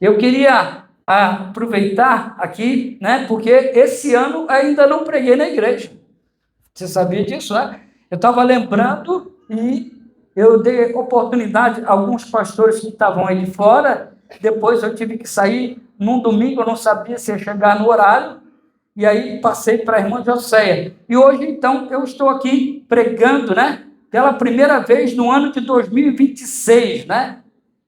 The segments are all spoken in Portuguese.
Eu queria aproveitar aqui, né, porque esse ano ainda não preguei na igreja. Você sabia disso, né? Eu estava lembrando e eu dei oportunidade a alguns pastores que estavam aí de fora. Depois eu tive que sair num domingo, eu não sabia se ia chegar no horário, e aí passei para a irmã Joséia. E hoje, então, eu estou aqui pregando, né, pela primeira vez no ano de 2026, né?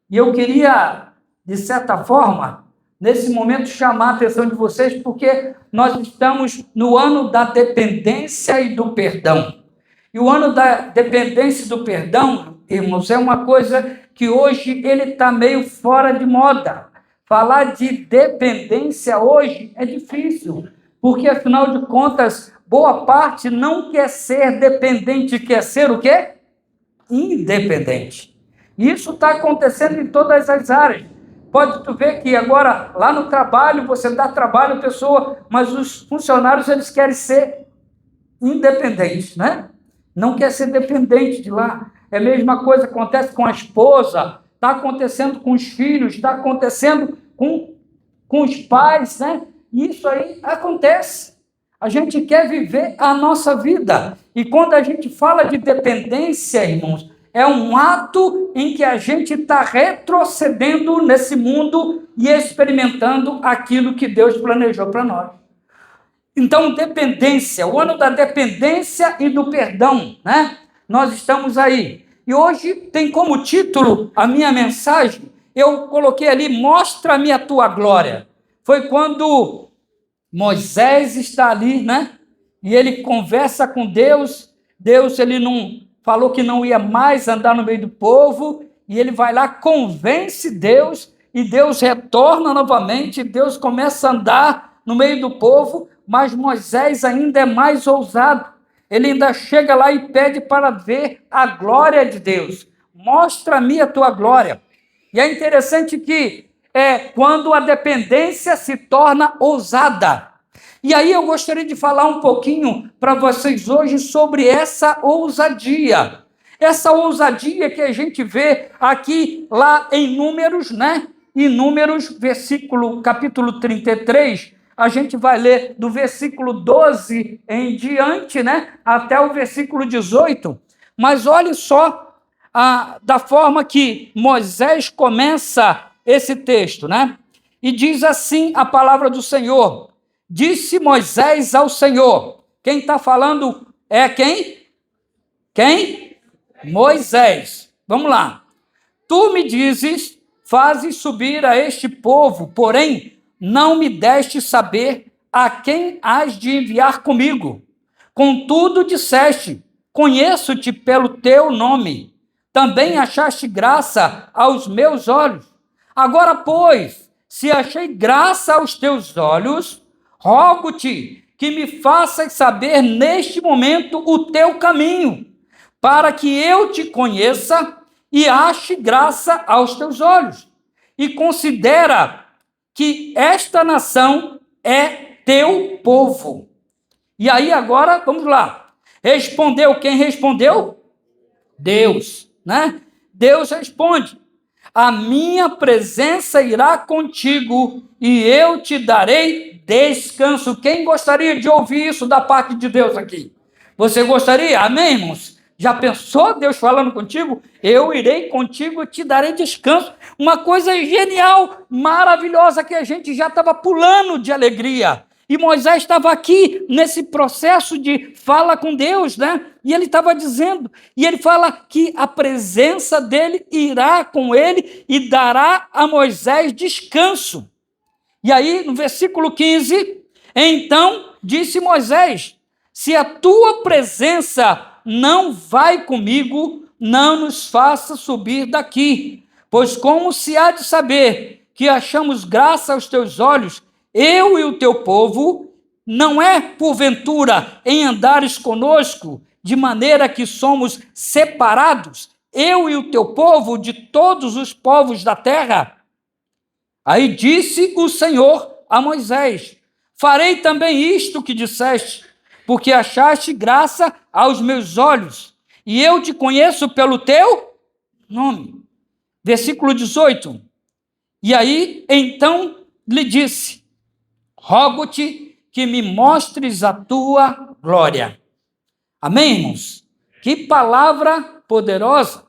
E eu queria, de certa forma, nesse momento, chamar a atenção de vocês, porque nós estamos no ano da dependência e do perdão. E o ano da dependência e do perdão, irmãos, é uma coisa que hoje ele está meio fora de moda. Falar de dependência hoje é difícil, porque, afinal de contas, boa parte não quer ser dependente, quer ser o quê? Independente. Isso está acontecendo em todas as áreas. Pode tu ver que agora, lá no trabalho, você dá trabalho à pessoa, mas os funcionários, eles querem ser independentes, né? Não quer ser dependente de lá. É a mesma coisa que acontece com a esposa, está acontecendo com os filhos, está acontecendo com os pais, né? Isso aí acontece. A gente quer viver a nossa vida. E quando a gente fala de dependência, irmãos, é um ato em que a gente está retrocedendo nesse mundo e experimentando aquilo que Deus planejou para nós. Então, dependência, o ano da dependência e do perdão, né? Nós estamos aí. E hoje tem como título a minha mensagem, eu coloquei ali, mostra-me a tua glória. Foi quando Moisés está ali, né? E ele conversa com Deus. Deus, ele não falou que não ia mais andar no meio do povo, e ele vai lá, convence Deus, e Deus retorna novamente, Deus começa a andar no meio do povo, mas Moisés ainda é mais ousado. Ele ainda chega lá e pede para ver a glória de Deus. Mostra-me a tua glória. E é interessante que quando a dependência se torna ousada. E aí eu gostaria de falar um pouquinho para vocês hoje sobre essa ousadia. Essa ousadia que a gente vê aqui lá em Números, né? Em Números, capítulo 33, a gente vai ler do versículo 12 em diante, né? Até o versículo 18. Mas olhe só da forma que Moisés começa esse texto, né? E diz assim a palavra do Senhor: disse Moisés ao Senhor. Quem está falando é quem? Quem? Moisés. Vamos lá. Tu me dizes, fazes subir a este povo, porém não me deste saber a quem hás de enviar comigo. Contudo disseste, conheço-te pelo teu nome. Também achaste graça aos meus olhos. Agora, pois, se achei graça aos teus olhos, rogo-te que me faças saber neste momento o teu caminho, para que eu te conheça e ache graça aos teus olhos. E considera que esta nação é teu povo. E aí agora, vamos lá. Respondeu quem respondeu? Deus, né? Deus responde: a minha presença irá contigo e eu te darei descanso. Quem gostaria de ouvir isso da parte de Deus aqui? Você gostaria? Amém, irmãos? Já pensou Deus falando contigo? Eu irei contigo e te darei descanso. Uma coisa genial, maravilhosa, que a gente já estava pulando de alegria. E Moisés estava aqui nesse processo de fala com Deus, né? E ele estava dizendo, e ele fala que a presença dele irá com ele e dará a Moisés descanso. E aí, no versículo 15, então disse Moisés: se a tua presença não vai comigo, não nos faça subir daqui, pois como se há de saber que achamos graça aos teus olhos, eu e o teu povo, não é porventura em andares conosco, de maneira que somos separados, eu e o teu povo, de todos os povos da terra? Aí disse o Senhor a Moisés: farei também isto que disseste, porque achaste graça aos meus olhos, e eu te conheço pelo teu nome. Versículo 18. E aí, então, lhe disse: rogo-te que me mostres a tua glória. Amém, irmãos? Que palavra poderosa,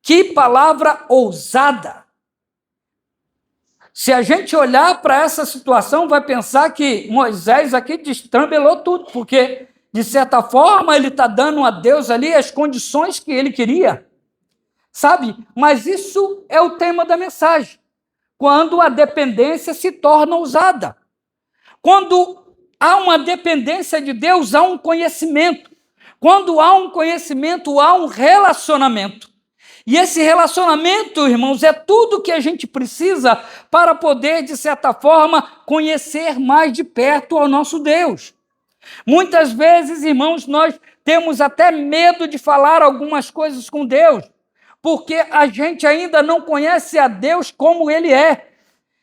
que palavra ousada. Se a gente olhar para essa situação, vai pensar que Moisés aqui destrambelhou tudo, porque, de certa forma, ele está dando a Deus ali as condições que ele queria, sabe? Mas isso é o tema da mensagem, quando a dependência se torna ousada. Quando há uma dependência de Deus, há um conhecimento. Quando há um conhecimento, há um relacionamento. E esse relacionamento, irmãos, é tudo que a gente precisa para poder, de certa forma, conhecer mais de perto ao nosso Deus. Muitas vezes, irmãos, nós temos até medo de falar algumas coisas com Deus, porque a gente ainda não conhece a Deus como Ele é.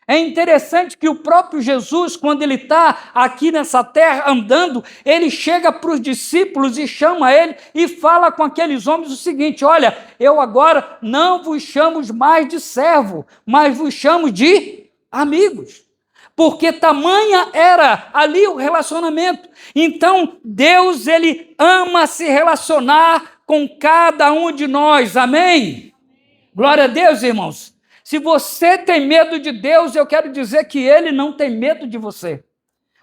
É interessante que o próprio Jesus, quando ele está aqui nessa terra andando, ele chega para os discípulos e chama ele e fala com aqueles homens o seguinte: olha, eu agora não vos chamo mais de servo, mas vos chamo de amigos. Porque tamanha era ali o relacionamento. Então, Deus, ele ama se relacionar com cada um de nós. Amém? Glória a Deus, irmãos. Se você tem medo de Deus, eu quero dizer que Ele não tem medo de você.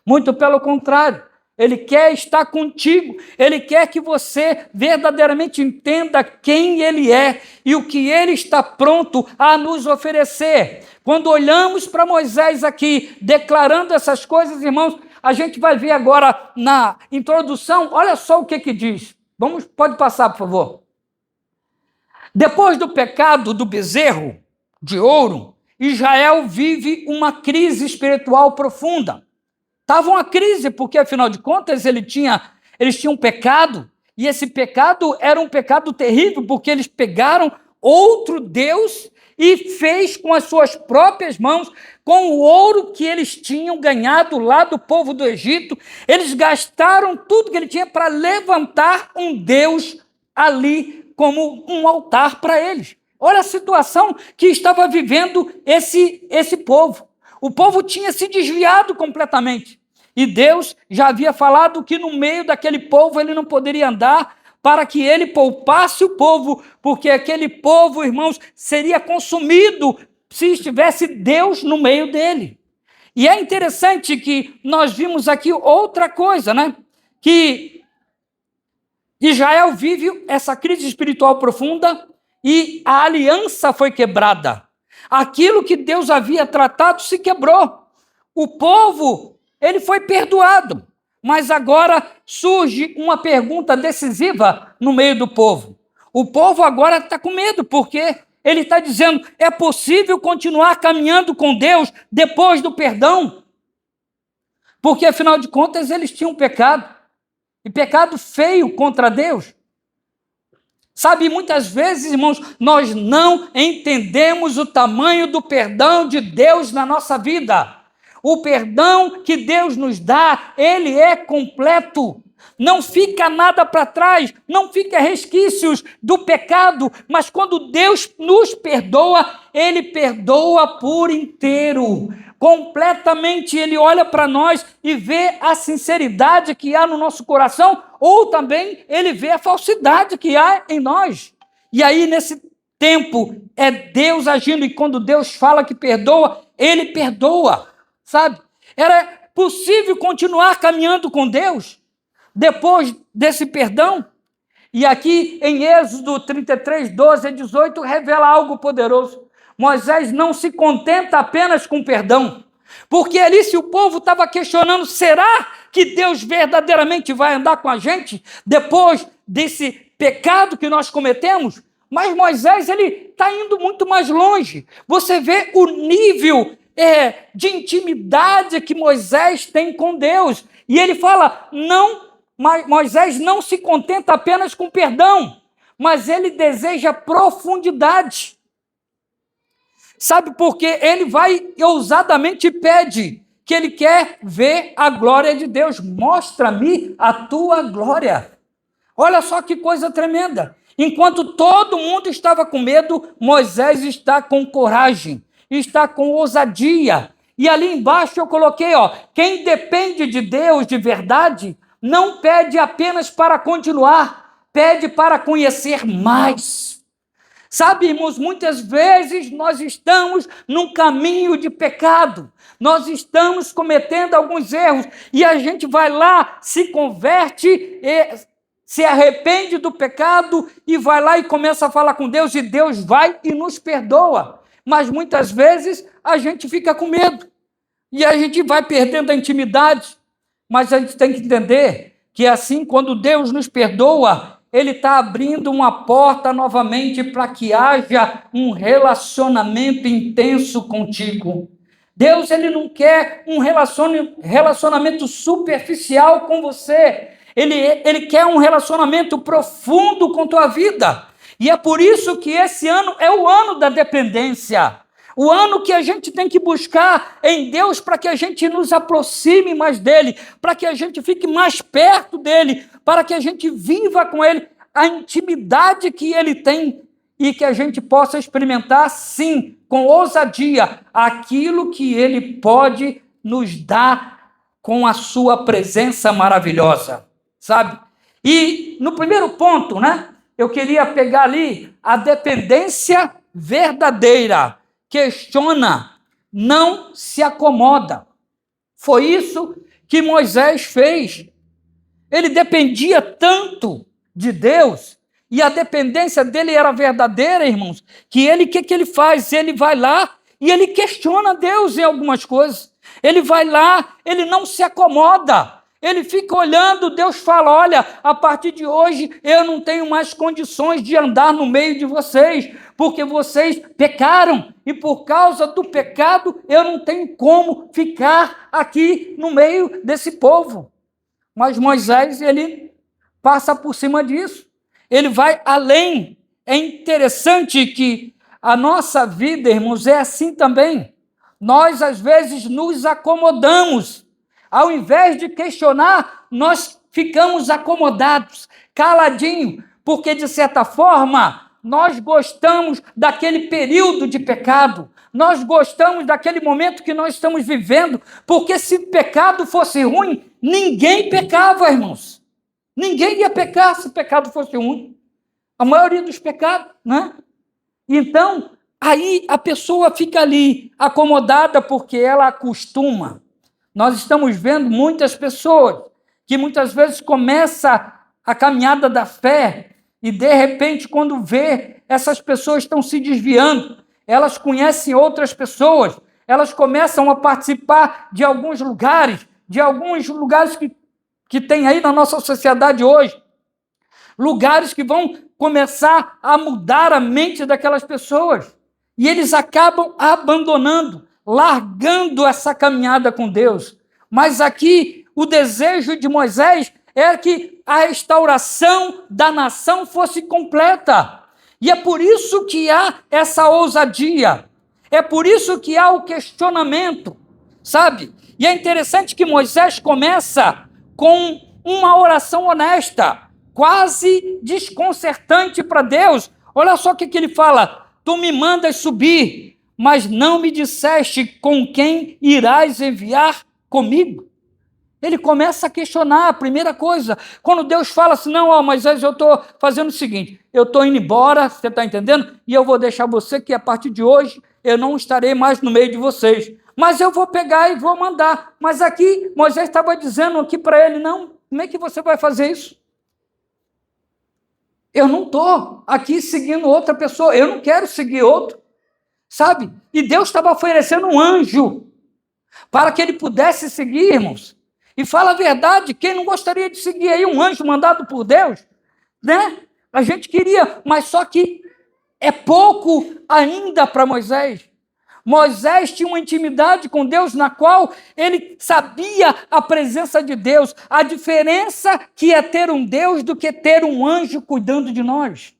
Muito pelo contrário, Ele quer estar contigo, Ele quer que você verdadeiramente entenda quem Ele é e o que Ele está pronto a nos oferecer. Quando olhamos para Moisés aqui, declarando essas coisas, irmãos, a gente vai ver agora na introdução, olha só o que diz. Pode passar, por favor. Depois do pecado do bezerro de ouro, Israel vive uma crise espiritual profunda. Estava uma crise, porque, afinal de contas, eles tinham pecado, e esse pecado era um pecado terrível, porque eles pegaram outro Deus e fez com as suas próprias mãos, com o ouro que eles tinham ganhado lá do povo do Egito, eles gastaram tudo que ele tinha para levantar um Deus ali como um altar para eles. Olha a situação que estava vivendo esse povo. O povo tinha se desviado completamente. E Deus já havia falado que no meio daquele povo ele não poderia andar, para que ele poupasse o povo, porque aquele povo, irmãos, seria consumido se estivesse Deus no meio dele. E é interessante que nós vimos aqui outra coisa, né? Que Israel vive essa crise espiritual profunda, e a aliança foi quebrada. Aquilo que Deus havia tratado se quebrou. O povo, ele foi perdoado. Mas agora surge uma pergunta decisiva no meio do povo. O povo agora está com medo, porque ele está dizendo: é possível continuar caminhando com Deus depois do perdão? Porque, afinal de contas, eles tinham pecado. E pecado feio contra Deus. Sabe, muitas vezes, irmãos, nós não entendemos o tamanho do perdão de Deus na nossa vida. O perdão que Deus nos dá, ele é completo. Não fica nada para trás, não fica resquícios do pecado, mas quando Deus nos perdoa, ele perdoa por inteiro. Completamente, ele olha para nós e vê a sinceridade que há no nosso coração, ou também ele vê a falsidade que há em nós. E aí, nesse tempo, é Deus agindo, e quando Deus fala que perdoa, ele perdoa, sabe? Era possível continuar caminhando com Deus depois desse perdão? E aqui em Êxodo 33, 12 a 18, revela algo poderoso. Moisés não se contenta apenas com perdão, porque ali, se o povo estava questionando, será que Deus verdadeiramente vai andar com a gente depois desse pecado que nós cometemos? Mas Moisés, ele está indo muito mais longe. Você vê o nível de intimidade que Moisés tem com Deus. E ele fala, Moisés não se contenta apenas com perdão, mas ele deseja profundidade. Sabe por quê? Ele vai e ousadamente pede que ele quer ver a glória de Deus. Mostra-me a tua glória. Olha só que coisa tremenda. Enquanto todo mundo estava com medo, Moisés está com coragem. está com ousadia. E ali embaixo eu coloquei, quem depende de Deus de verdade, não pede apenas para continuar, pede para conhecer mais. Sabe, irmãos, muitas vezes nós estamos num caminho de pecado, nós estamos cometendo alguns erros, e a gente vai lá, se converte, se arrepende do pecado, e vai lá e começa a falar com Deus, e Deus vai e nos perdoa. Mas muitas vezes a gente fica com medo, e a gente vai perdendo a intimidade. Mas a gente tem que entender que assim, quando Deus nos perdoa, Ele está abrindo uma porta novamente para que haja um relacionamento intenso contigo. Deus, Ele não quer um relacionamento superficial com você. Ele quer um relacionamento profundo com tua vida. E é por isso que esse ano é o ano da dependência. O ano que a gente tem que buscar em Deus para que a gente nos aproxime mais dEle, para que a gente fique mais perto dEle, para que a gente viva com Ele a intimidade que Ele tem e que a gente possa experimentar, sim, com ousadia, aquilo que Ele pode nos dar com a sua presença maravilhosa, sabe? E no primeiro ponto, eu queria pegar ali a dependência verdadeira. Questiona, não se acomoda. Foi isso que Moisés fez. Ele dependia tanto de Deus, e a dependência dele era verdadeira, irmãos, que ele, o que ele faz? Ele vai lá e ele questiona Deus em algumas coisas. Ele vai lá, ele não se acomoda. Ele fica olhando, Deus fala, olha, a partir de hoje eu não tenho mais condições de andar no meio de vocês, porque vocês pecaram, e por causa do pecado eu não tenho como ficar aqui no meio desse povo. Mas Moisés, ele passa por cima disso, ele vai além. É interessante que a nossa vida, irmãos, é assim também. Nós, às vezes, nos acomodamos. Ao invés de questionar, nós ficamos acomodados, caladinhos, porque, de certa forma, nós gostamos daquele período de pecado, nós gostamos daquele momento que nós estamos vivendo, porque se pecado fosse ruim, ninguém pecava, irmãos. Ninguém ia pecar se pecado fosse ruim. A maioria dos pecados, Então, aí a pessoa fica ali acomodada porque ela acostuma. Nós estamos vendo muitas pessoas que muitas vezes começa a caminhada da fé e, de repente, quando vê, essas pessoas estão se desviando, elas conhecem outras pessoas, elas começam a participar de alguns lugares que tem aí na nossa sociedade hoje, lugares que vão começar a mudar a mente daquelas pessoas, e eles acabam abandonando, largando essa caminhada com Deus. Mas aqui o desejo de Moisés era que a restauração da nação fosse completa. E é por isso que há essa ousadia. É por isso que há o questionamento, sabe? E é interessante que Moisés começa com uma oração honesta, quase desconcertante para Deus. Olha só o que ele fala: tu me mandas subir, mas não me disseste com quem irás enviar comigo. Ele começa a questionar, a primeira coisa, quando Deus fala assim, não, Moisés, eu estou fazendo o seguinte, eu estou indo embora, você está entendendo? E eu vou deixar você que a partir de hoje eu não estarei mais no meio de vocês, mas eu vou pegar e vou mandar. Mas aqui Moisés estava dizendo aqui para ele, não, como é que você vai fazer isso? Eu não estou aqui seguindo outra pessoa, eu não quero seguir outro, sabe? E Deus estava oferecendo um anjo para que ele pudesse seguir, irmãos. E fala a verdade, quem não gostaria de seguir aí um anjo mandado por Deus? A gente queria, mas só que é pouco ainda para Moisés. Moisés tinha uma intimidade com Deus na qual ele sabia a presença de Deus, a diferença que é ter um Deus do que ter um anjo cuidando de nós.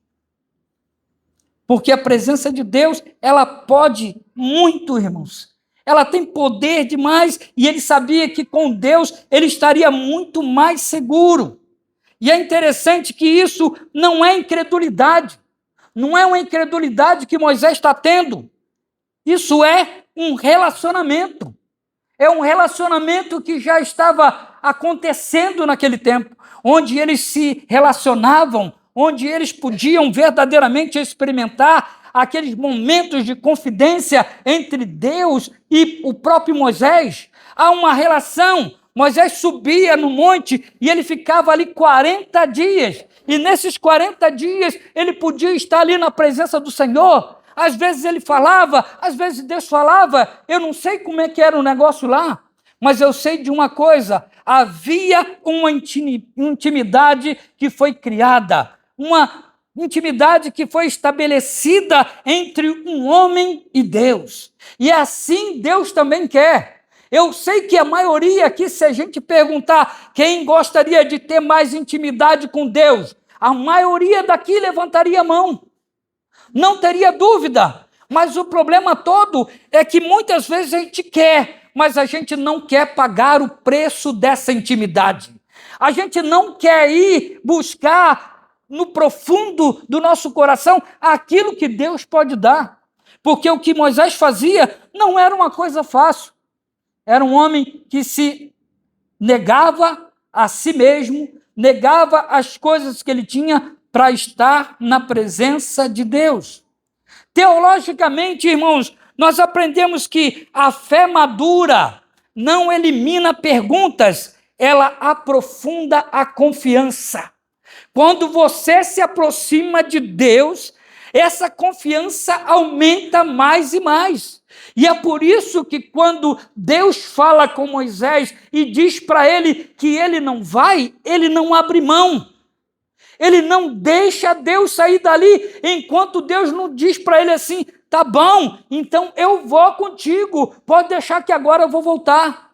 Porque a presença de Deus, ela pode muito, irmãos. Ela tem poder demais, e ele sabia que com Deus ele estaria muito mais seguro. E é interessante que isso não é incredulidade, não é uma incredulidade que Moisés está tendo. Isso é um relacionamento. É um relacionamento que já estava acontecendo naquele tempo, onde eles se relacionavam, onde eles podiam verdadeiramente experimentar aqueles momentos de confidência entre Deus e o próprio Moisés. Há uma relação. Moisés subia no monte e ele ficava ali 40 dias. E nesses 40 dias ele podia estar ali na presença do Senhor. Às vezes ele falava, às vezes Deus falava. Eu não sei como é que era o negócio lá, mas eu sei de uma coisa: havia uma intimidade que foi criada, uma intimidade que foi estabelecida entre um homem e Deus. E assim Deus também quer. Eu sei que a maioria aqui, se a gente perguntar quem gostaria de ter mais intimidade com Deus, a maioria daqui levantaria a mão. Não teria dúvida. Mas o problema todo é que muitas vezes a gente quer, mas a gente não quer pagar o preço dessa intimidade. A gente não quer ir buscar no profundo do nosso coração aquilo que Deus pode dar. Porque o que Moisés fazia não era uma coisa fácil. Era um homem que se negava a si mesmo, negava as coisas que ele tinha para estar na presença de Deus. Teologicamente, irmãos, nós aprendemos que a fé madura não elimina perguntas, ela aprofunda a confiança. Quando você se aproxima de Deus, essa confiança aumenta mais e mais. E é por isso que quando Deus fala com Moisés e diz para ele que ele não vai, ele não abre mão. Ele não deixa Deus sair dali, enquanto Deus não diz para ele assim: tá bom, então eu vou contigo, pode deixar que agora eu vou voltar.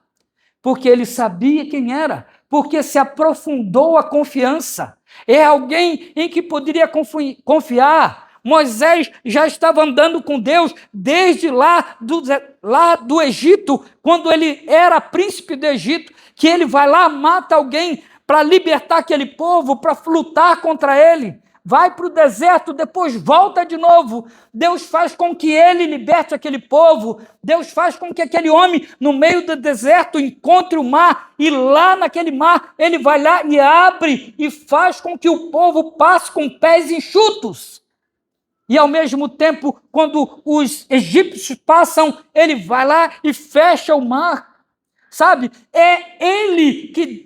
Porque ele sabia quem era, porque se aprofundou a confiança. É alguém em que poderia confiar. Moisés já estava andando com Deus desde lá do Egito, quando ele era príncipe do Egito, que ele vai lá, mata alguém para libertar aquele povo, para lutar contra ele. Vai para o deserto, depois volta de novo. Deus faz com que ele liberte aquele povo. Deus faz com que aquele homem, no meio do deserto, encontre o mar. E lá naquele mar, ele vai lá e abre e faz com que o povo passe com pés enxutos. E ao mesmo tempo, quando os egípcios passam, ele vai lá e fecha o mar. Sabe? É ele que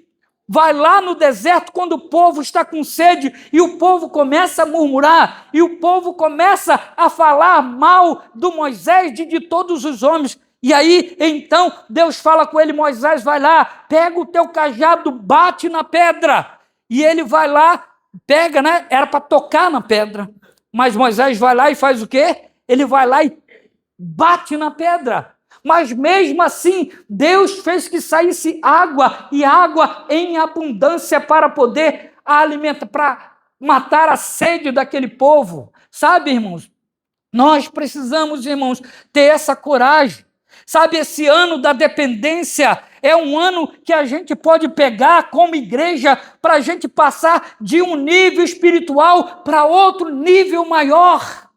vai lá no deserto quando o povo está com sede e o povo começa a murmurar e o povo começa a falar mal do Moisés e de todos os homens. E aí, então, Deus fala com ele: Moisés, vai lá, pega o teu cajado, bate na pedra. E ele vai lá, pega, né? Era para tocar na pedra. Mas Moisés vai lá e faz o quê? Ele vai lá e bate na pedra. Mas mesmo assim, Deus fez que saísse água, e água em abundância para poder alimentar, para matar a sede daquele povo. Sabe, irmãos? Nós precisamos, irmãos, ter essa coragem. Sabe, esse ano da dependência é um ano que a gente pode pegar como igreja para a gente passar de um nível espiritual para outro nível maior.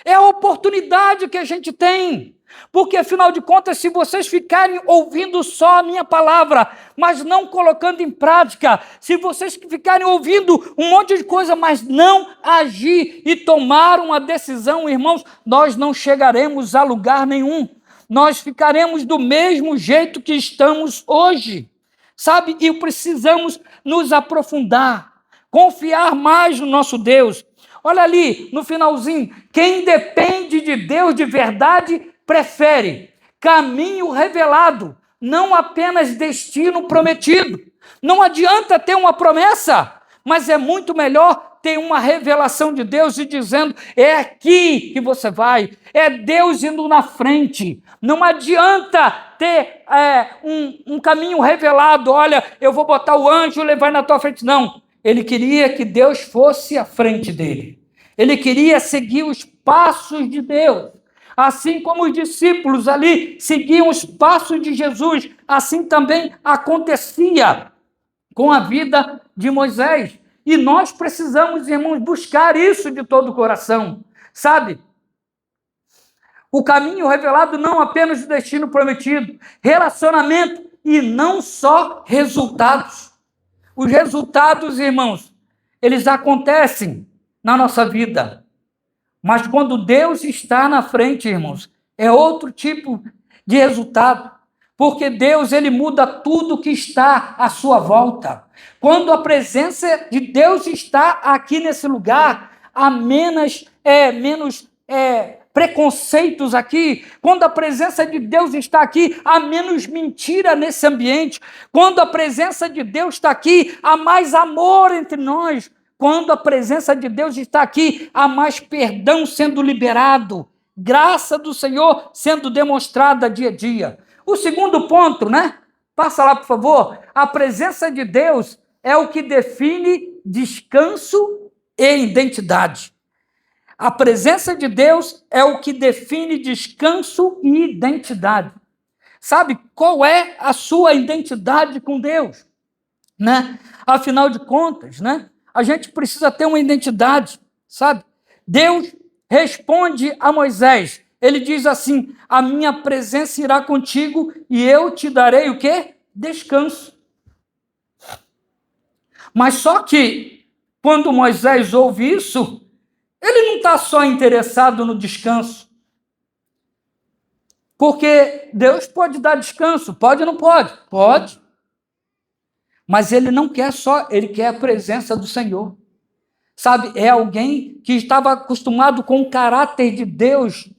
É a oportunidade que a gente tem. Porque, afinal de contas, se vocês ficarem ouvindo só a minha palavra, mas não colocando em prática, se vocês ficarem ouvindo um monte de coisa, mas não agir e tomar uma decisão, irmãos, nós não chegaremos a lugar nenhum. Nós ficaremos do mesmo jeito que estamos hoje, sabe? E precisamos nos aprofundar, confiar mais no nosso Deus. Olha ali, no finalzinho: quem depende de Deus de verdade prefere caminho revelado, não apenas destino prometido. Não adianta ter uma promessa, mas é muito melhor ter uma revelação de Deus e dizendo: é aqui que você vai, é Deus indo na frente. Não adianta ter um caminho revelado: olha, eu vou botar o anjo e levar na tua frente. Não, ele queria que Deus fosse à frente dele. Ele queria seguir os passos de Deus. Assim como os discípulos ali seguiam os passos de Jesus, assim também acontecia com a vida de Moisés. E nós precisamos, irmãos, buscar isso de todo o coração, sabe? O caminho revelado não apenas o destino prometido, relacionamento e não só resultados. Os resultados, irmãos, eles acontecem na nossa vida. Mas quando Deus está na frente, irmãos, é outro tipo de resultado. Porque Deus, ele muda tudo que está à sua volta. Quando a presença de Deus está aqui nesse lugar, há menos preconceitos aqui. Quando a presença de Deus está aqui, há menos mentira nesse ambiente. Quando a presença de Deus está aqui, há mais amor entre nós. Quando a presença de Deus está aqui, há mais perdão sendo liberado, graça do Senhor sendo demonstrada dia a dia. O segundo ponto, Passa lá, por favor. A presença de Deus é o que define descanso e identidade. A presença de Deus é o que define descanso e identidade. Sabe qual é a sua identidade com Deus? Afinal de contas, a gente precisa ter uma identidade, sabe? Deus responde a Moisés. Ele diz assim: a minha presença irá contigo e eu te darei o quê? Descanso. Mas só que, quando Moisés ouve isso, ele não está só interessado no descanso. Porque Deus pode dar descanso, pode ou não pode? Pode. Mas ele não quer só, ele quer a presença do Senhor. Sabe, é alguém que estava acostumado com o caráter de Deus,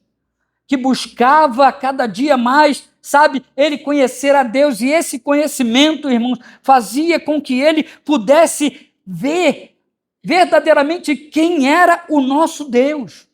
que buscava cada dia mais, sabe, ele conhecer a Deus, e esse conhecimento, irmãos, fazia com que ele pudesse ver verdadeiramente quem era o nosso Deus.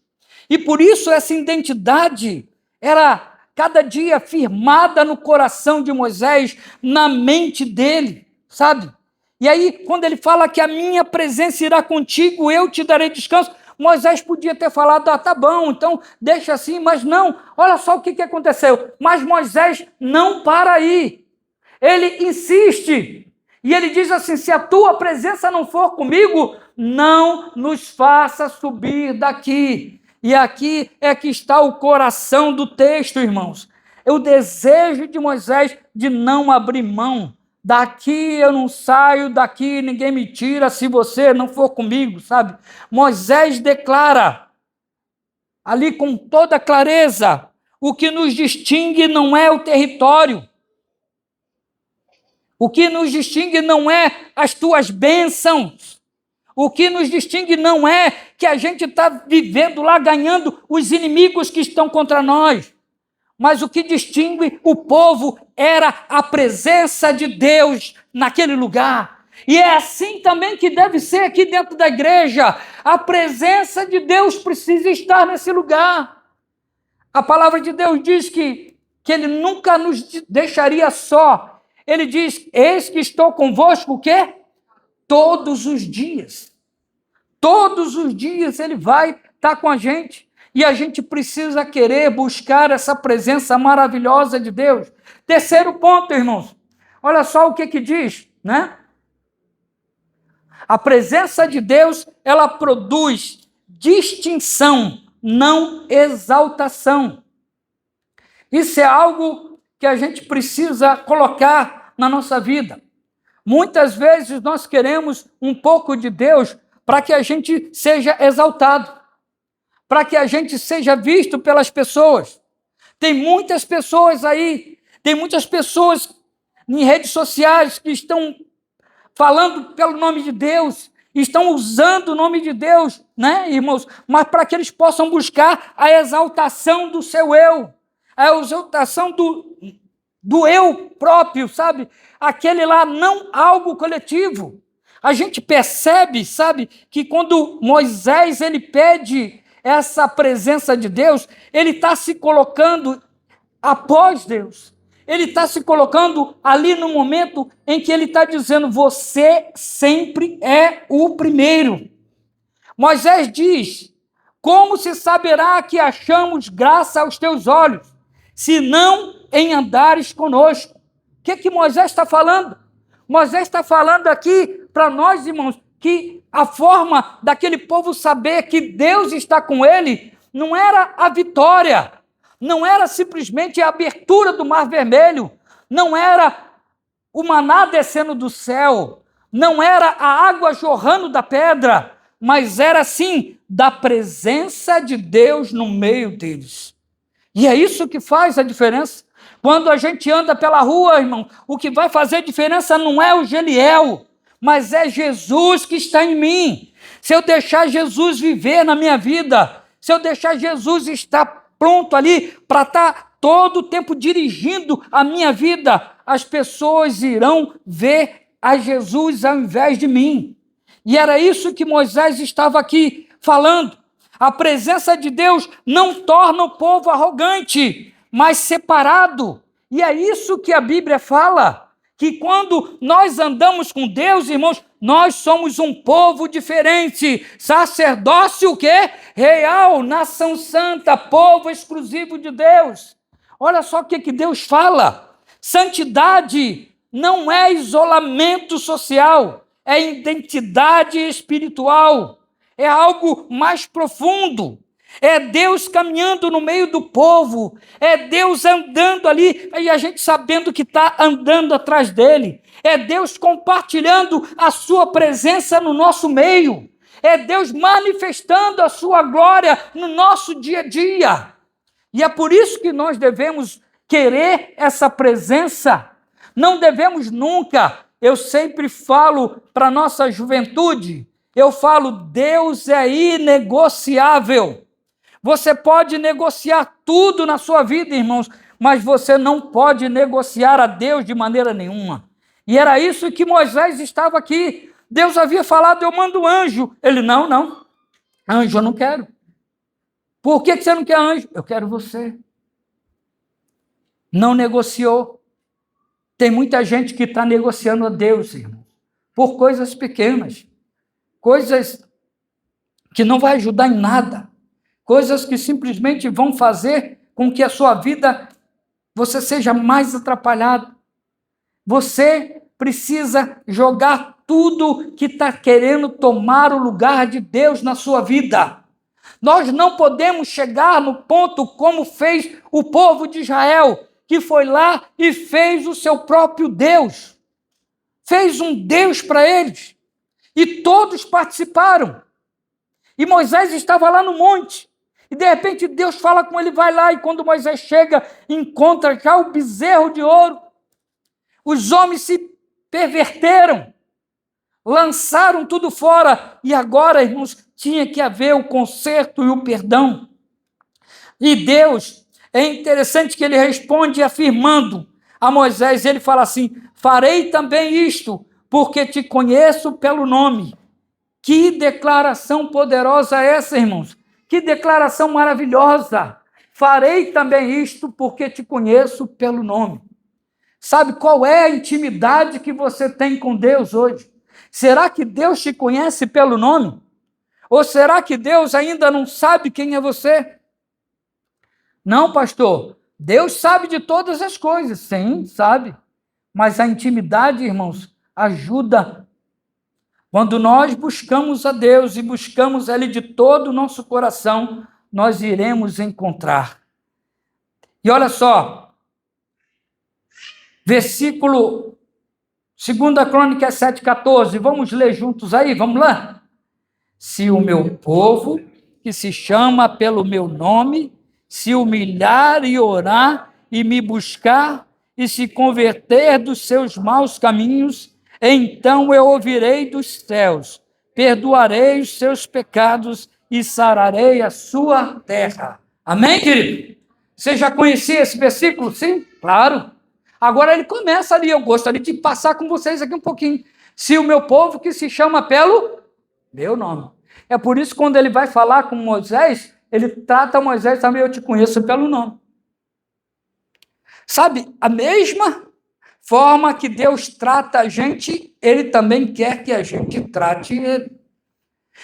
E por isso essa identidade era cada dia firmada no coração de Moisés, na mente dele, sabe? E aí, quando ele fala que a minha presença irá contigo, eu te darei descanso, Moisés podia ter falado: tá bom, então deixa assim, mas não. Olha só o que aconteceu. Mas Moisés não para aí. Ele insiste. E ele diz assim: se a tua presença não for comigo, não nos faça subir daqui. E aqui é que está o coração do texto, irmãos. É o desejo de Moisés de não abrir mão. Daqui eu não saio, daqui ninguém me tira se você não for comigo, sabe? Moisés declara, ali com toda clareza, o que nos distingue não é o território. O que nos distingue não é as tuas bênçãos. O que nos distingue não é que a gente está vivendo lá, ganhando os inimigos que estão contra nós. Mas o que distingue o povo era a presença de Deus naquele lugar. E é assim também que deve ser aqui dentro da igreja. A presença de Deus precisa estar nesse lugar. A palavra de Deus diz que Ele nunca nos deixaria só. Ele diz: eis que estou convosco o quê? Todos os dias. Todos os dias Ele vai estar com a gente. E a gente precisa querer buscar essa presença maravilhosa de Deus. Terceiro ponto, irmãos. Olha só o que diz, A presença de Deus, ela produz distinção, não exaltação. Isso é algo que a gente precisa colocar na nossa vida. Muitas vezes nós queremos um pouco de Deus para que a gente seja exaltado, para que a gente seja visto pelas pessoas. Tem muitas pessoas aí, tem muitas pessoas em redes sociais que estão falando pelo nome de Deus, estão usando o nome de Deus, irmãos? Mas para que eles possam buscar a exaltação do seu eu, a exaltação do eu próprio, sabe? Aquele lá, não algo coletivo. A gente percebe, sabe, que quando Moisés ele pede essa presença de Deus, ele está se colocando após Deus. Ele está se colocando ali no momento em que ele está dizendo: você sempre é o primeiro. Moisés diz: como se saberá que achamos graça aos teus olhos, se não em andares conosco? O que Moisés está falando? Moisés está falando aqui para nós, irmãos, que a forma daquele povo saber que Deus está com ele não era a vitória, não era simplesmente a abertura do Mar Vermelho, não era o maná descendo do céu, não era a água jorrando da pedra, mas era sim da presença de Deus no meio deles. E é isso que faz a diferença. Quando a gente anda pela rua, irmão, o que vai fazer diferença não é o Geliel, mas é Jesus que está em mim. Se eu deixar Jesus viver na minha vida, se eu deixar Jesus estar pronto ali para estar todo o tempo dirigindo a minha vida, as pessoas irão ver a Jesus ao invés de mim. E era isso que Moisés estava aqui falando. A presença de Deus não torna o povo arrogante, mas separado. E é isso que a Bíblia fala, que quando nós andamos com Deus, irmãos, nós somos um povo diferente, sacerdócio o quê? Real, nação santa, povo exclusivo de Deus. Olha só o que Deus fala. Santidade não é isolamento social, é identidade espiritual, é algo mais profundo. É Deus caminhando no meio do povo, é Deus andando ali, e a gente sabendo que está andando atrás dele, é Deus compartilhando a sua presença no nosso meio, é Deus manifestando a sua glória no nosso dia a dia. E é por isso que nós devemos querer essa presença, não devemos nunca, eu sempre falo para a nossa juventude, eu falo, Deus é inegociável. Você pode negociar tudo na sua vida, irmãos, mas você não pode negociar a Deus de maneira nenhuma. E era isso que Moisés estava aqui. Deus havia falado, eu mando anjo. Ele, não, anjo eu não quero. Por que você não quer anjo? Eu quero você. Não negociou. Tem muita gente que está negociando a Deus, irmão, por coisas pequenas, coisas que não vai ajudar em nada. Coisas que simplesmente vão fazer com que a sua vida, você seja mais atrapalhado. Você precisa jogar tudo que está querendo tomar o lugar de Deus na sua vida. Nós não podemos chegar no ponto como fez o povo de Israel, que foi lá e fez o seu próprio Deus. Fez um Deus para eles. E todos participaram. E Moisés estava lá no monte. E de repente Deus fala com ele, vai lá, e quando Moisés chega, encontra já o bezerro de ouro. Os homens se perverteram, lançaram tudo fora, e agora, irmãos, tinha que haver o conserto e o perdão. E Deus, é interessante que ele responde afirmando a Moisés, ele fala assim, farei também isto, porque te conheço pelo nome. Que declaração poderosa é essa, irmãos? Que declaração maravilhosa! Farei também isto porque te conheço pelo nome. Sabe qual é a intimidade que você tem com Deus hoje? Será que Deus te conhece pelo nome? Ou será que Deus ainda não sabe quem é você? Não, pastor, Deus sabe de todas as coisas. Sim, sabe. Mas a intimidade, irmãos, ajuda. Quando nós buscamos a Deus e buscamos Ele de todo o nosso coração, nós iremos encontrar. E olha só, versículo 2 Crônicas 7,14, vamos ler juntos aí, vamos lá? Se o meu povo, que se chama pelo meu nome, se humilhar e orar e me buscar e se converter dos seus maus caminhos, então eu ouvirei dos céus, perdoarei os seus pecados e sararei a sua terra. Amém, querido? Você já conhecia esse versículo? Sim? Claro. Agora ele começa ali, eu gostaria de passar com vocês aqui um pouquinho. Se o meu povo que se chama pelo meu nome. É por isso que quando ele vai falar com Moisés, ele trata Moisés também, eu te conheço pelo nome. Sabe, a mesma forma que Deus trata a gente, Ele também quer que a gente trate Ele.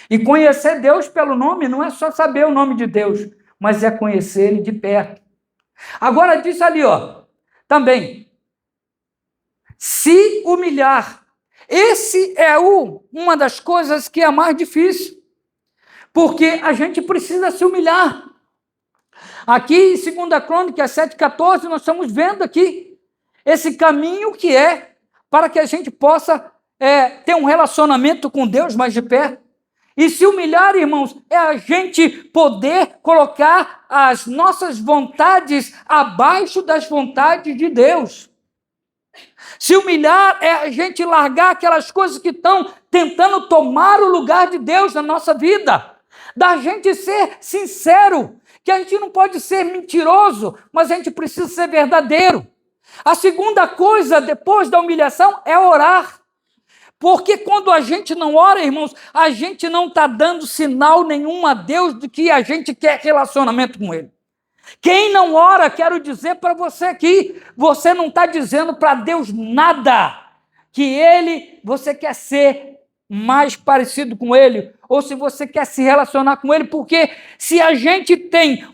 E conhecer Deus pelo nome não é só saber o nome de Deus, mas é conhecer Ele de perto. Agora diz ali, ó, também, se humilhar. Esse é uma das coisas que é mais difícil, porque a gente precisa se humilhar. Aqui em 2 Crônicas 7,14, nós estamos vendo aqui esse caminho que é para que a gente possa ter um relacionamento com Deus mais de perto. E se humilhar, irmãos, é a gente poder colocar as nossas vontades abaixo das vontades de Deus. Se humilhar é a gente largar aquelas coisas que estão tentando tomar o lugar de Deus na nossa vida. Da gente ser sincero, que a gente não pode ser mentiroso, mas a gente precisa ser verdadeiro. A segunda coisa, depois da humilhação, é orar. Porque quando a gente não ora, irmãos, a gente não está dando sinal nenhum a Deus de que a gente quer relacionamento com Ele. Quem não ora, quero dizer para você aqui, você não está dizendo para Deus nada, que você quer ser mais parecido com Ele, ou se você quer se relacionar com Ele, porque se a gente tem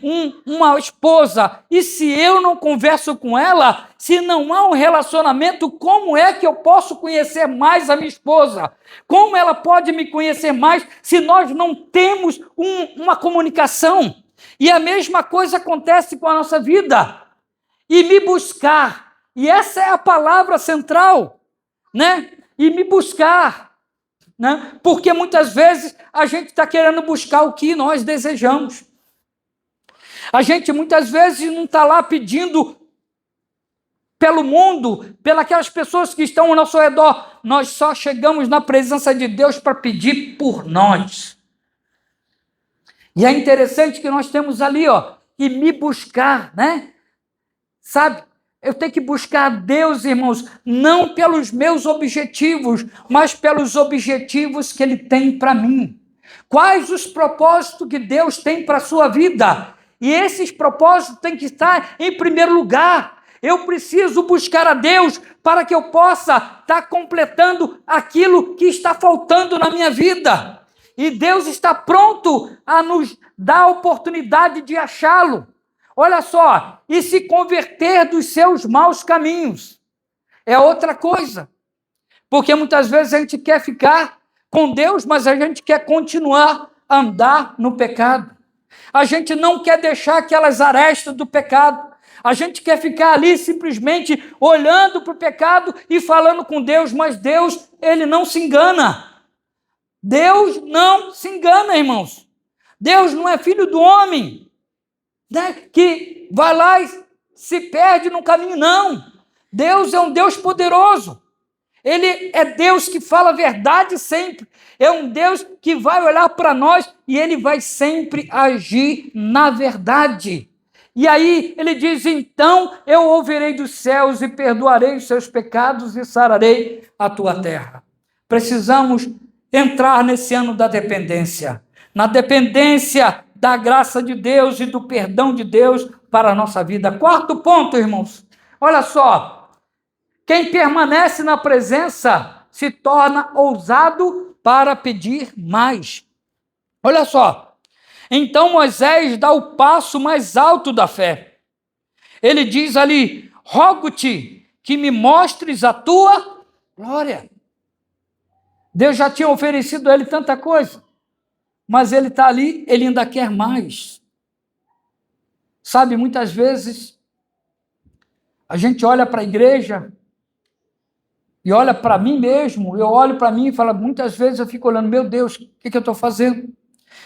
uma esposa, e se eu não converso com ela, se não há um relacionamento, como é que eu posso conhecer mais a minha esposa? Como ela pode me conhecer mais, se nós não temos uma comunicação? E a mesma coisa acontece com a nossa vida. E me buscar. E essa é a palavra central, né? E me buscar, né? Porque muitas vezes a gente está querendo buscar o que nós desejamos. A gente muitas vezes não está lá pedindo pelo mundo, pelas pessoas que estão ao nosso redor. Nós só chegamos na presença de Deus para pedir por nós. E é interessante que nós temos ali, e me buscar, né? Sabe? Eu tenho que buscar a Deus, irmãos, não pelos meus objetivos, mas pelos objetivos que Ele tem para mim. Quais os propósitos que Deus tem para a sua vida? E esses propósitos têm que estar em primeiro lugar. Eu preciso buscar a Deus para que eu possa estar completando aquilo que está faltando na minha vida. E Deus está pronto a nos dar a oportunidade de achá-lo. Olha só, e se converter dos seus maus caminhos. É outra coisa. Porque muitas vezes a gente quer ficar com Deus, mas a gente quer continuar a andar no pecado. A gente não quer deixar aquelas arestas do pecado. A gente quer ficar ali simplesmente olhando para o pecado e falando com Deus, mas Deus, Ele não se engana. Deus não se engana, irmãos. Deus não é filho do homem, né, que vai lá e se perde no caminho, não. Deus é um Deus poderoso. Ele é Deus que fala a verdade sempre. É um Deus que vai olhar para nós e Ele vai sempre agir na verdade. E aí ele diz, então eu ouvirei dos céus e perdoarei os seus pecados e sararei a tua terra. Precisamos entrar nesse ano da dependência, na dependência da graça de Deus e do perdão de Deus para a nossa vida. Quarto ponto, irmãos, olha só, quem permanece na presença se torna ousado para pedir mais. Olha só, então Moisés dá o passo mais alto da fé. Ele diz ali, rogo-te que me mostres a tua glória. Deus já tinha oferecido a ele tanta coisa, mas ele está ali, ele ainda quer mais. Sabe, muitas vezes, a gente olha para a igreja e olha para mim mesmo, eu olho para mim e falo, muitas vezes eu fico olhando, meu Deus, o que eu estou fazendo?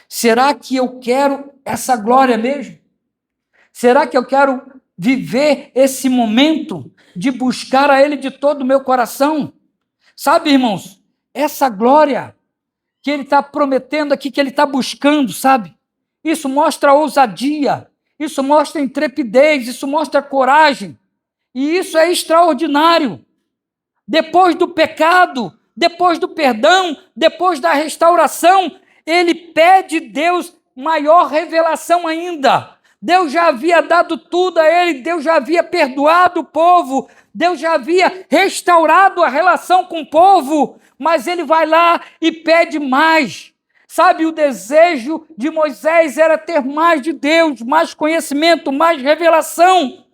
Será que eu quero essa glória mesmo? Será que eu quero viver esse momento de buscar a Ele de todo o meu coração? Sabe, irmãos, essa glória que Ele está prometendo aqui, que Ele está buscando, sabe? Isso mostra ousadia, isso mostra intrepidez, isso mostra coragem. E isso é extraordinário. Depois do pecado, depois do perdão, depois da restauração, ele pede a Deus maior revelação ainda. Deus já havia dado tudo a ele, Deus já havia perdoado o povo, Deus já havia restaurado a relação com o povo, mas ele vai lá e pede mais. Sabe, o desejo de Moisés era ter mais de Deus, mais conhecimento, mais revelação.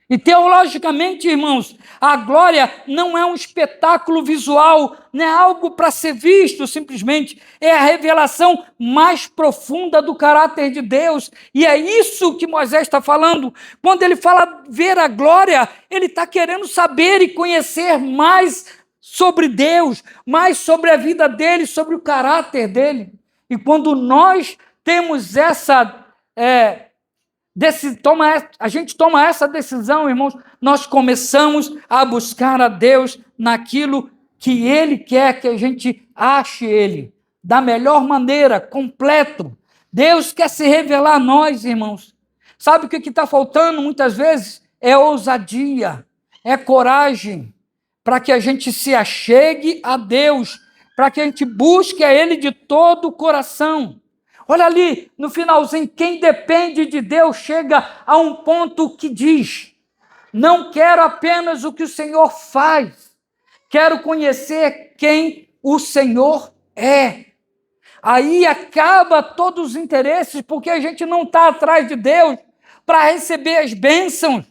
E teologicamente, irmãos, a glória não é um espetáculo visual, não é algo para ser visto simplesmente, é a revelação mais profunda do caráter de Deus, e é isso que Moisés está falando. Quando ele fala ver a glória, ele está querendo saber e conhecer mais sobre Deus, mais sobre a vida dele, sobre o caráter dele. E quando nós temos a gente toma essa decisão, irmãos, nós começamos a buscar a Deus naquilo que Ele quer que a gente ache Ele, da melhor maneira, completo. Deus quer se revelar a nós, irmãos. Sabe o que está faltando muitas vezes? É ousadia, é coragem, para que a gente se achegue a Deus, para que a gente busque a Ele de todo o coração. Olha ali, no finalzinho, quem depende de Deus chega a um ponto que diz: não quero apenas o que o Senhor faz, quero conhecer quem o Senhor é. Aí acaba todos os interesses, porque a gente não está atrás de Deus para receber as bênçãos,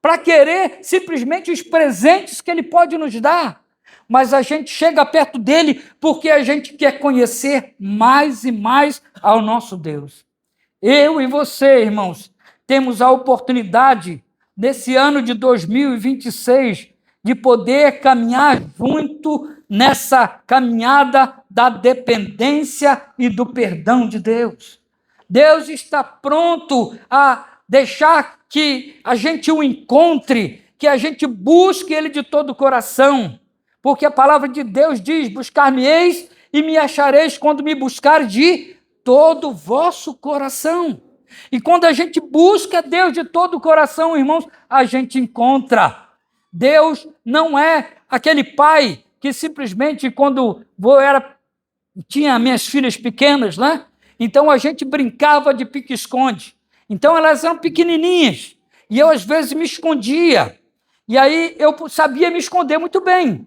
para querer simplesmente os presentes que Ele pode nos dar. Mas a gente chega perto dele porque a gente quer conhecer mais e mais ao nosso Deus. Eu e você, irmãos, temos a oportunidade, nesse ano de 2026, de poder caminhar junto nessa caminhada da dependência e do perdão de Deus. Deus está pronto a deixar que a gente o encontre, que a gente busque Ele de todo o coração. Porque a palavra de Deus diz: buscar-me-eis e me achareis quando me buscar de todo o vosso coração. E quando a gente busca Deus de todo o coração, irmãos, a gente encontra. Deus não é aquele pai que simplesmente, quando tinha minhas filhas pequenas, né? Então a gente brincava de pique-esconde. Então elas eram pequenininhas e eu às vezes me escondia. E aí eu sabia me esconder muito bem.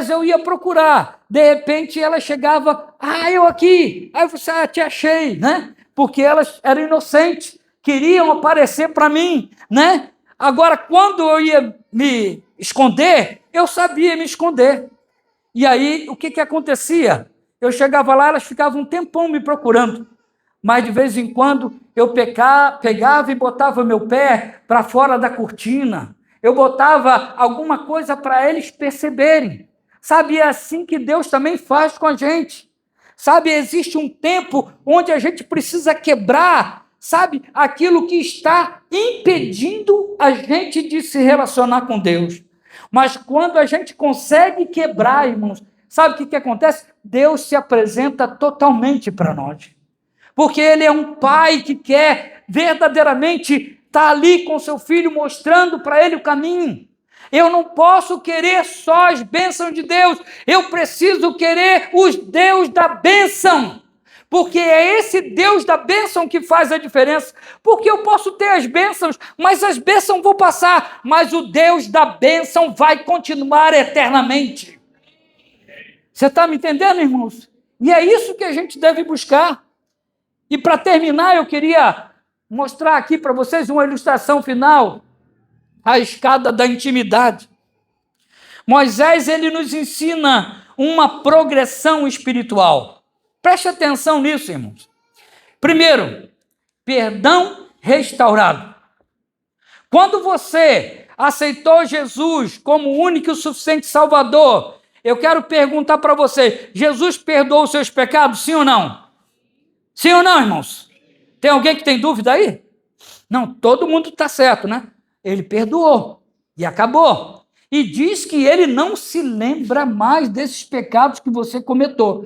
Eu ia procurar, de repente ela chegava: eu aqui, aí você, te achei, né? Porque elas eram inocentes, queriam aparecer para mim, né? Agora, quando eu ia me esconder, eu sabia me esconder. E aí, o que acontecia? Eu chegava lá, elas ficavam um tempão me procurando, mas de vez em quando eu pegava e botava meu pé para fora da cortina. Eu botava alguma coisa para eles perceberem. Sabe, é assim que Deus também faz com a gente. Sabe, existe um tempo onde a gente precisa quebrar, sabe, aquilo que está impedindo a gente de se relacionar com Deus. Mas quando a gente consegue quebrar, irmãos, sabe o que acontece? Deus se apresenta totalmente para nós. Porque Ele é um pai que quer verdadeiramente está ali com seu filho, mostrando para ele o caminho. Eu não posso querer só as bênçãos de Deus, eu preciso querer os Deus da bênção, porque é esse Deus da bênção que faz a diferença. Porque eu posso ter as bênçãos, mas as bênçãos vão passar, mas o Deus da bênção vai continuar eternamente. Você está me entendendo, irmãos? E é isso que a gente deve buscar. E para terminar, eu queria mostrar aqui para vocês uma ilustração final, a escada da intimidade. Moisés, ele nos ensina uma progressão espiritual. Preste atenção nisso, irmãos. Primeiro, perdão restaurado. Quando você aceitou Jesus como único e suficiente Salvador, eu quero perguntar para você: Jesus perdoou os seus pecados, sim ou não? Sim ou não, irmãos? Tem alguém que tem dúvida aí? Não, todo mundo está certo, né? Ele perdoou e acabou. E diz que ele não se lembra mais desses pecados que você cometeu.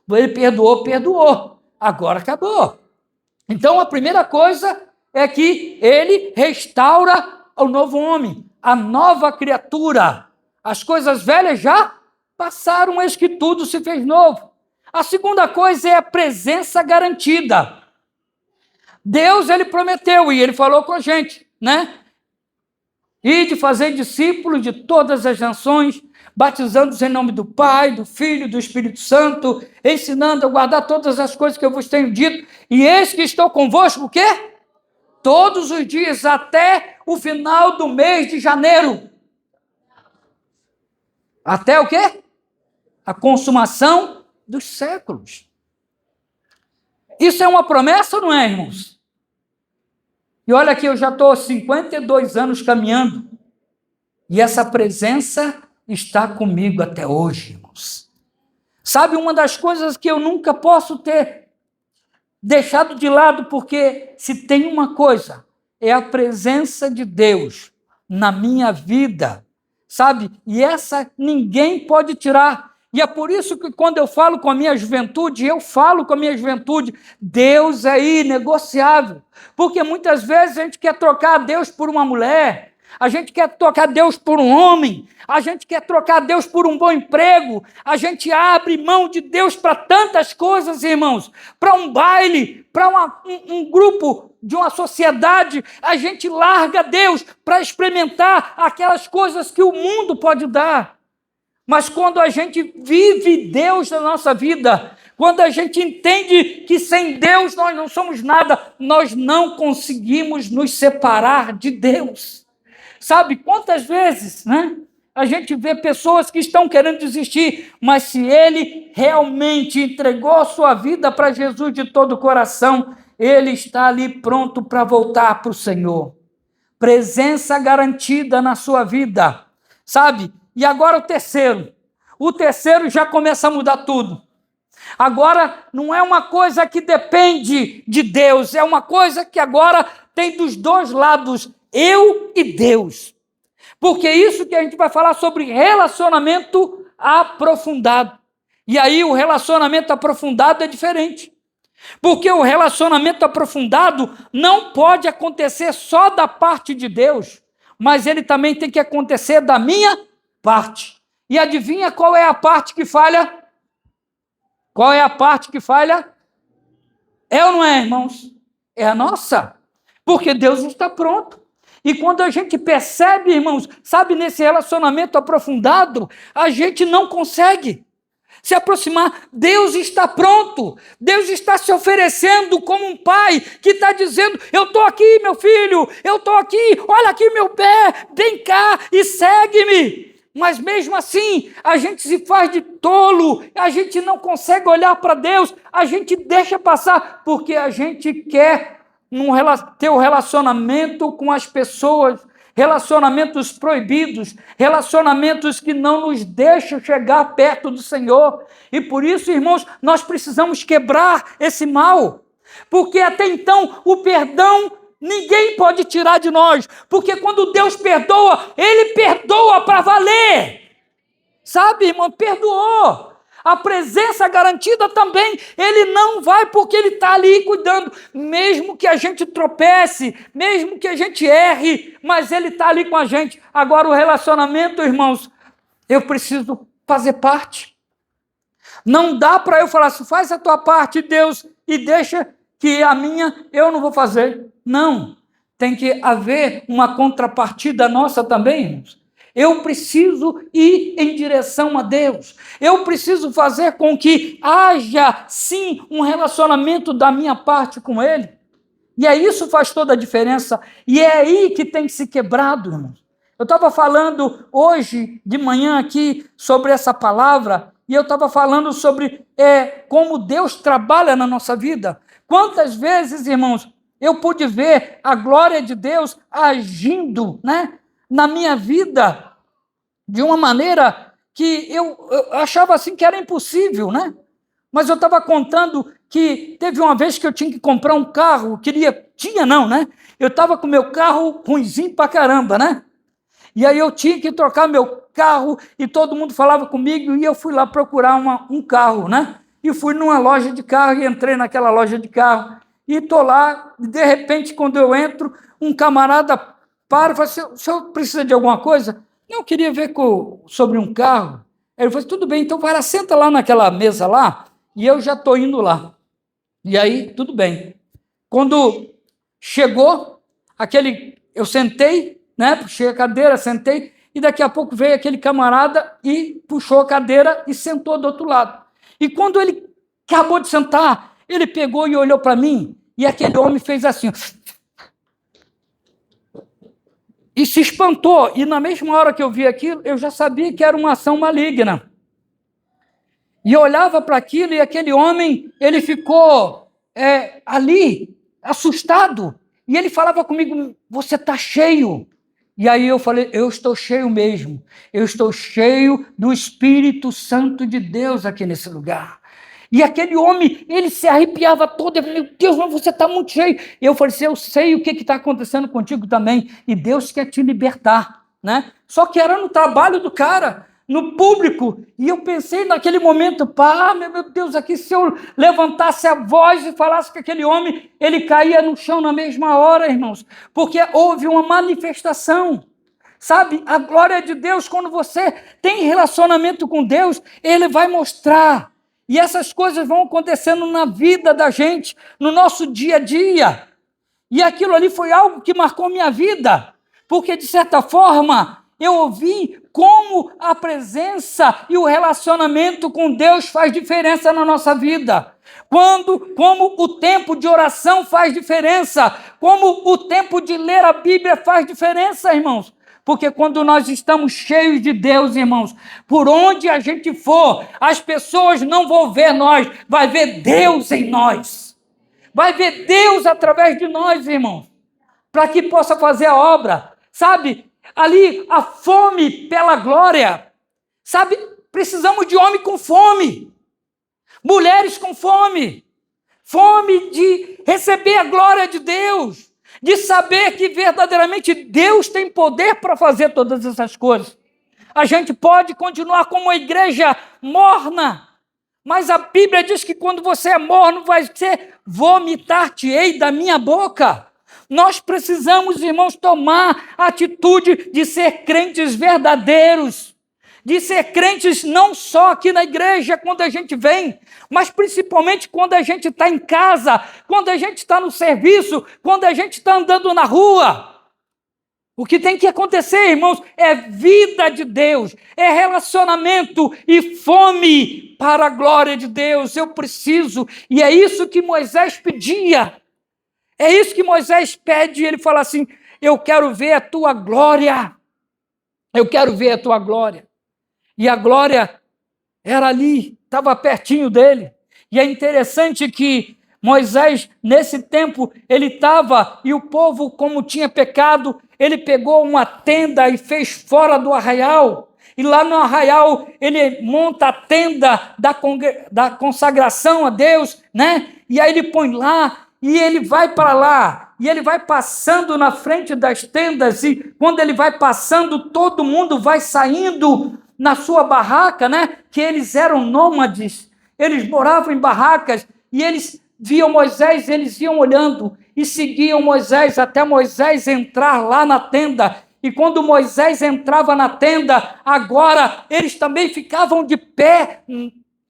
Ele perdoou. Agora acabou. Então, a primeira coisa é que ele restaura o novo homem, a nova criatura. As coisas velhas já passaram, eis que tudo se fez novo. A segunda coisa é a presença garantida. Deus, ele prometeu e ele falou com a gente, né? E de fazer discípulos de todas as nações, batizando-os em nome do Pai, do Filho e do Espírito Santo, ensinando a guardar todas as coisas que eu vos tenho dito. E eis que estou convosco, o quê? todos os dias até o final do mês de janeiro. Até o quê? A consumação dos séculos. Isso é uma promessa ou não é, irmãos? E olha que eu já estou 52 anos caminhando, e essa presença está comigo até hoje, irmãos. Sabe, uma das coisas que eu nunca posso ter deixado de lado, porque se tem uma coisa, é a presença de Deus na minha vida, sabe? E essa ninguém pode tirar. E é por isso que quando eu falo com a minha juventude, Deus é inegociável. Porque muitas vezes a gente quer trocar Deus por uma mulher, a gente quer trocar Deus por um homem, a gente quer trocar Deus por um bom emprego, a gente abre mão de Deus para tantas coisas, irmãos, para um baile, para um grupo de uma sociedade, a gente larga Deus para experimentar aquelas coisas que o mundo pode dar. Mas quando a gente vive Deus na nossa vida, quando a gente entende que sem Deus nós não somos nada, nós não conseguimos nos separar de Deus. Sabe quantas vezes, né? A gente vê pessoas que estão querendo desistir, mas se ele realmente entregou a sua vida para Jesus de todo o coração, ele está ali pronto para voltar para o Senhor. Presença garantida na sua vida, sabe? E agora o terceiro já começa a mudar tudo. Agora não é uma coisa que depende de Deus, é uma coisa que agora tem dos dois lados, eu e Deus. Porque isso que a gente vai falar sobre relacionamento aprofundado. E aí o relacionamento aprofundado é diferente. Porque o relacionamento aprofundado não pode acontecer só da parte de Deus, mas ele também tem que acontecer da minha parte. E adivinha qual é a parte que falha? Qual é a parte que falha? É ou não é, irmãos? É a nossa. Porque Deus está pronto. E quando a gente percebe, irmãos, sabe, nesse relacionamento aprofundado, a gente não consegue se aproximar. Deus está pronto. Deus está se oferecendo como um pai que está dizendo, eu estou aqui, meu filho, eu estou aqui, olha aqui meu pé, vem cá e segue-me. Mas mesmo assim, a gente se faz de tolo, a gente não consegue olhar para Deus, a gente deixa passar, porque a gente quer ter um relacionamento com as pessoas, relacionamentos proibidos, relacionamentos que não nos deixam chegar perto do Senhor. E por isso, irmãos, nós precisamos quebrar esse mal, porque até então o perdão ninguém pode tirar de nós, porque quando Deus perdoa, Ele perdoa para valer. Sabe, irmão, perdoou. A presença garantida também, Ele não vai porque Ele está ali cuidando, mesmo que a gente tropece, mesmo que a gente erre, mas Ele está ali com a gente. Agora o relacionamento, irmãos, eu preciso fazer parte. Não dá para eu falar assim, faz a tua parte, Deus, e deixa que a minha eu não vou fazer. Não, tem que haver uma contrapartida nossa também, irmãos. Eu preciso ir em direção a Deus. Eu preciso fazer com que haja, sim, um relacionamento da minha parte com Ele. E aí isso faz toda a diferença. E é aí que tem que se quebrado, irmãos. Eu estava falando hoje de manhã aqui sobre essa palavra, e eu estava falando sobre como Deus trabalha na nossa vida. Quantas vezes, irmãos, eu pude ver a glória de Deus agindo, né, na minha vida de uma maneira que eu achava assim que era impossível, né? Mas eu estava contando que teve uma vez que eu tinha que comprar um carro, eu estava com meu carro ruinzinho pra caramba, né? E aí eu tinha que trocar meu carro e todo mundo falava comigo e eu fui lá procurar um carro, né? E fui numa loja de carro e entrei naquela loja de carro e estou lá, e de repente quando eu entro, um camarada para e fala assim, o senhor precisa de alguma coisa? Não, eu queria ver sobre um carro. Ele falou, tudo bem, então vai lá, senta lá naquela mesa lá, e eu já estou indo lá. E aí, tudo bem. Quando chegou, eu sentei, né, puxei a cadeira, sentei, e daqui a pouco veio aquele camarada e puxou a cadeira e sentou do outro lado. E quando ele acabou de sentar, ele pegou e olhou para mim, e aquele homem fez assim, e se espantou. E na mesma hora que eu vi aquilo, eu já sabia que era uma ação maligna. E eu olhava para aquilo e aquele homem, ele ficou ali, assustado. E ele falava comigo, você está cheio. E aí eu falei, eu estou cheio mesmo. Eu estou cheio do Espírito Santo de Deus aqui nesse lugar. E aquele homem, ele se arrepiava todo. Eu falei, meu Deus, mas você está muito cheio. E eu falei assim, eu sei o que está acontecendo contigo também. E Deus quer te libertar, né? Só que era no trabalho do cara, no público. E eu pensei naquele momento, pá, meu Deus, aqui se eu levantasse a voz e falasse que aquele homem, ele caía no chão na mesma hora, irmãos. Porque houve uma manifestação. Sabe, a glória de Deus, quando você tem relacionamento com Deus, Ele vai mostrar. E essas coisas vão acontecendo na vida da gente, no nosso dia a dia. E aquilo ali foi algo que marcou minha vida, porque, de certa forma, eu ouvi como a presença e o relacionamento com Deus faz diferença na nossa vida. Como o tempo de oração faz diferença, como o tempo de ler a Bíblia faz diferença, irmãos. Porque quando nós estamos cheios de Deus, irmãos, por onde a gente for, as pessoas não vão ver nós, vai ver Deus em nós. Vai ver Deus através de nós, irmãos, para que possa fazer a obra. Sabe, ali a fome pela glória. Sabe, precisamos de homem com fome, mulheres com fome, fome de receber a glória de Deus, de saber que verdadeiramente Deus tem poder para fazer todas essas coisas. A gente pode continuar como uma igreja morna, mas a Bíblia diz que quando você é morno, vai ser vomitar-te-ei da minha boca. Nós precisamos, irmãos, tomar a atitude de ser crentes verdadeiros, de ser crentes não só aqui na igreja, quando a gente vem, mas principalmente quando a gente está em casa, quando a gente está no serviço, quando a gente está andando na rua. O que tem que acontecer, irmãos, é vida de Deus, é relacionamento e fome para a glória de Deus. Eu preciso, e é isso que Moisés pedia, é isso que Moisés pede, ele fala assim, eu quero ver a tua glória, eu quero ver a tua glória. E a glória era ali, estava pertinho dele. E é interessante que Moisés, nesse tempo, ele estava, e o povo, como tinha pecado, ele pegou uma tenda e fez fora do arraial. E lá no arraial, ele monta a tenda da consagração a Deus, né? E aí ele põe lá, e ele vai para lá. E ele vai passando na frente das tendas, e quando ele vai passando, todo mundo vai saindo na sua barraca, né? Que eles eram nômades, eles moravam em barracas, e eles viam Moisés, eles iam olhando, e seguiam Moisés, até Moisés entrar lá na tenda, e quando Moisés entrava na tenda, agora eles também ficavam de pé,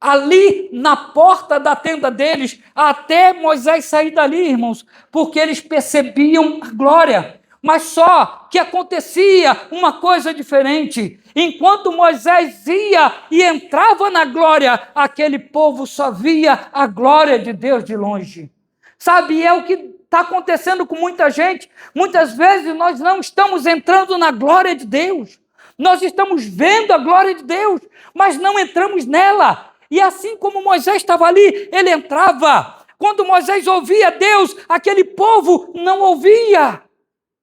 ali na porta da tenda deles, até Moisés sair dali, irmãos, porque eles percebiam a glória. Mas só que acontecia uma coisa diferente. Enquanto Moisés ia e entrava na glória, aquele povo só via a glória de Deus de longe. Sabe, é o que está acontecendo com muita gente. Muitas vezes nós não estamos entrando na glória de Deus. Nós estamos vendo a glória de Deus, mas não entramos nela. E assim como Moisés estava ali, ele entrava. Quando Moisés ouvia Deus, aquele povo não ouvia.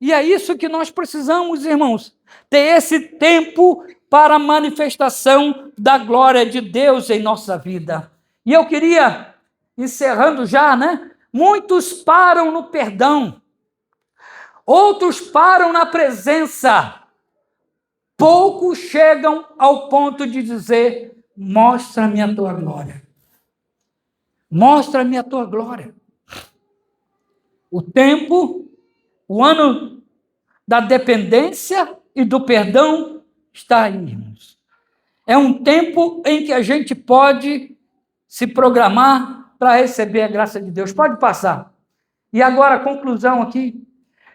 E é isso que nós precisamos, irmãos, ter esse tempo para a manifestação da glória de Deus em nossa vida. E eu queria, encerrando já, né? Muitos param no perdão, outros param na presença, poucos chegam ao ponto de dizer, mostra-me a tua glória. Mostra-me a tua glória. O tempo, o ano da dependência e do perdão está aí, irmãos. É um tempo em que a gente pode se programar para receber a graça de Deus. Pode passar. E agora a conclusão aqui.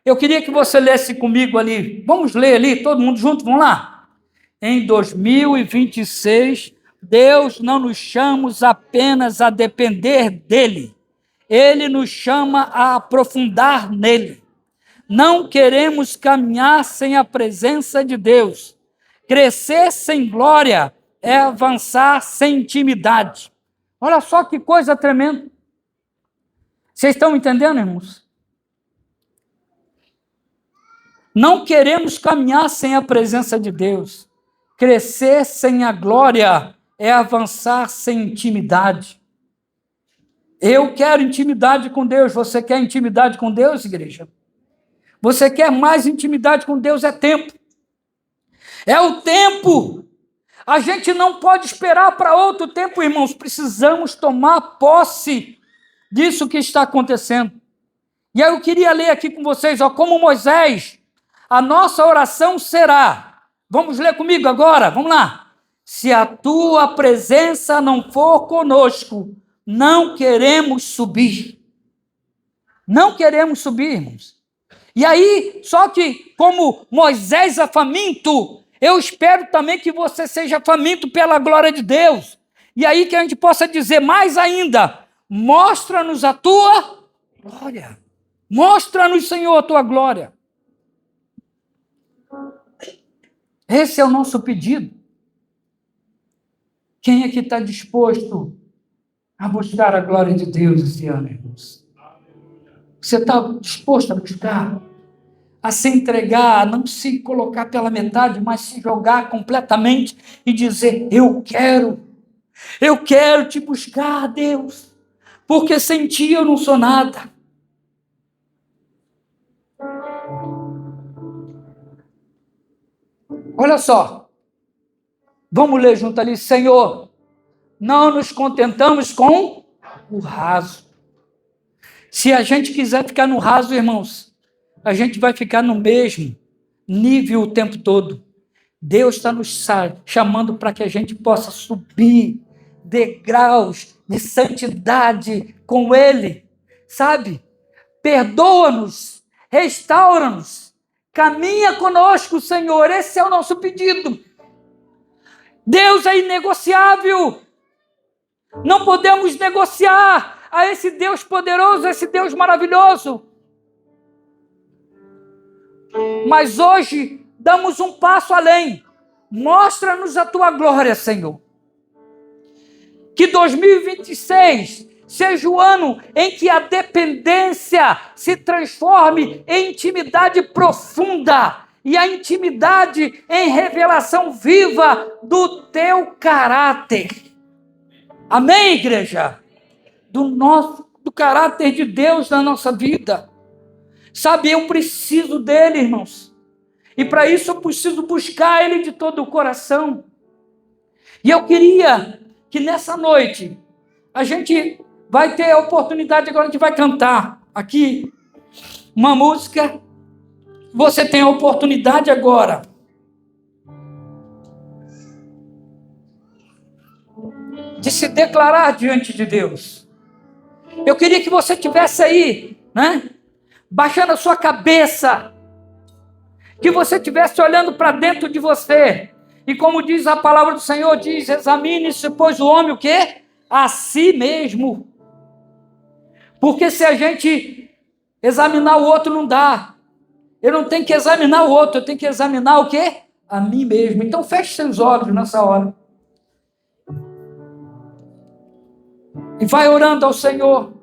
Eu queria que você lesse comigo ali. Vamos ler ali, todo mundo junto, vamos lá? Em 2026, Deus não nos chama apenas a depender dele. Ele nos chama a aprofundar nele. Não queremos caminhar sem a presença de Deus. Crescer sem glória é avançar sem intimidade. Olha só que coisa tremenda. Vocês estão entendendo, irmãos? Não queremos caminhar sem a presença de Deus. Crescer sem a glória é avançar sem intimidade. Eu quero intimidade com Deus. Você quer intimidade com Deus, igreja? Você quer mais intimidade com Deus? É tempo. É o tempo. A gente não pode esperar para outro tempo, irmãos. Precisamos tomar posse disso que está acontecendo. E aí eu queria ler aqui com vocês, como Moisés, a nossa oração será. Vamos ler comigo agora? Vamos lá. Se a tua presença não for conosco, não queremos subir. Não queremos subir, irmãos. E aí, só que como Moisés é faminto, eu espero também que você seja faminto pela glória de Deus. E aí que a gente possa dizer mais ainda, mostra-nos a tua glória. Mostra-nos, Senhor, a tua glória. Esse é o nosso pedido. Quem é que está disposto a buscar a glória de Deus esse ano, irmãos? Você está disposto a buscar? A se entregar, a não se colocar pela metade, mas se jogar completamente e dizer, eu quero te buscar, Deus, porque sem ti eu não sou nada. Olha só, vamos ler junto ali, Senhor, não nos contentamos com o raso. Se a gente quiser ficar no raso, irmãos, a gente vai ficar no mesmo nível o tempo todo. Deus está nos chamando para que a gente possa subir degraus de santidade com Ele, sabe? Perdoa-nos, restaura-nos, caminha conosco, Senhor, esse é o nosso pedido. Deus é inegociável, não podemos negociar a esse Deus poderoso, a esse Deus maravilhoso. Mas hoje damos um passo além. Mostra-nos a tua glória, Senhor. Que 2026 seja o ano em que a dependência se transforme em intimidade profunda e a intimidade em revelação viva do teu caráter. Amém, igreja? Do caráter de Deus na nossa vida. Sabe, eu preciso dele, irmãos. E para isso eu preciso buscar ele de todo o coração. E eu queria que nessa noite a gente vai ter a oportunidade, agora a gente vai cantar aqui uma música. Você tem a oportunidade agora de se declarar diante de Deus. Eu queria que você tivesse aí, né? Baixando a sua cabeça, que você estivesse olhando para dentro de você, e como diz a palavra do Senhor, diz, examine-se, pois o homem o quê? A si mesmo. Porque se a gente examinar o outro, não dá. Eu não tenho que examinar o outro, eu tenho que examinar o quê? A mim mesmo. Então feche seus olhos nessa hora. E vai orando ao Senhor.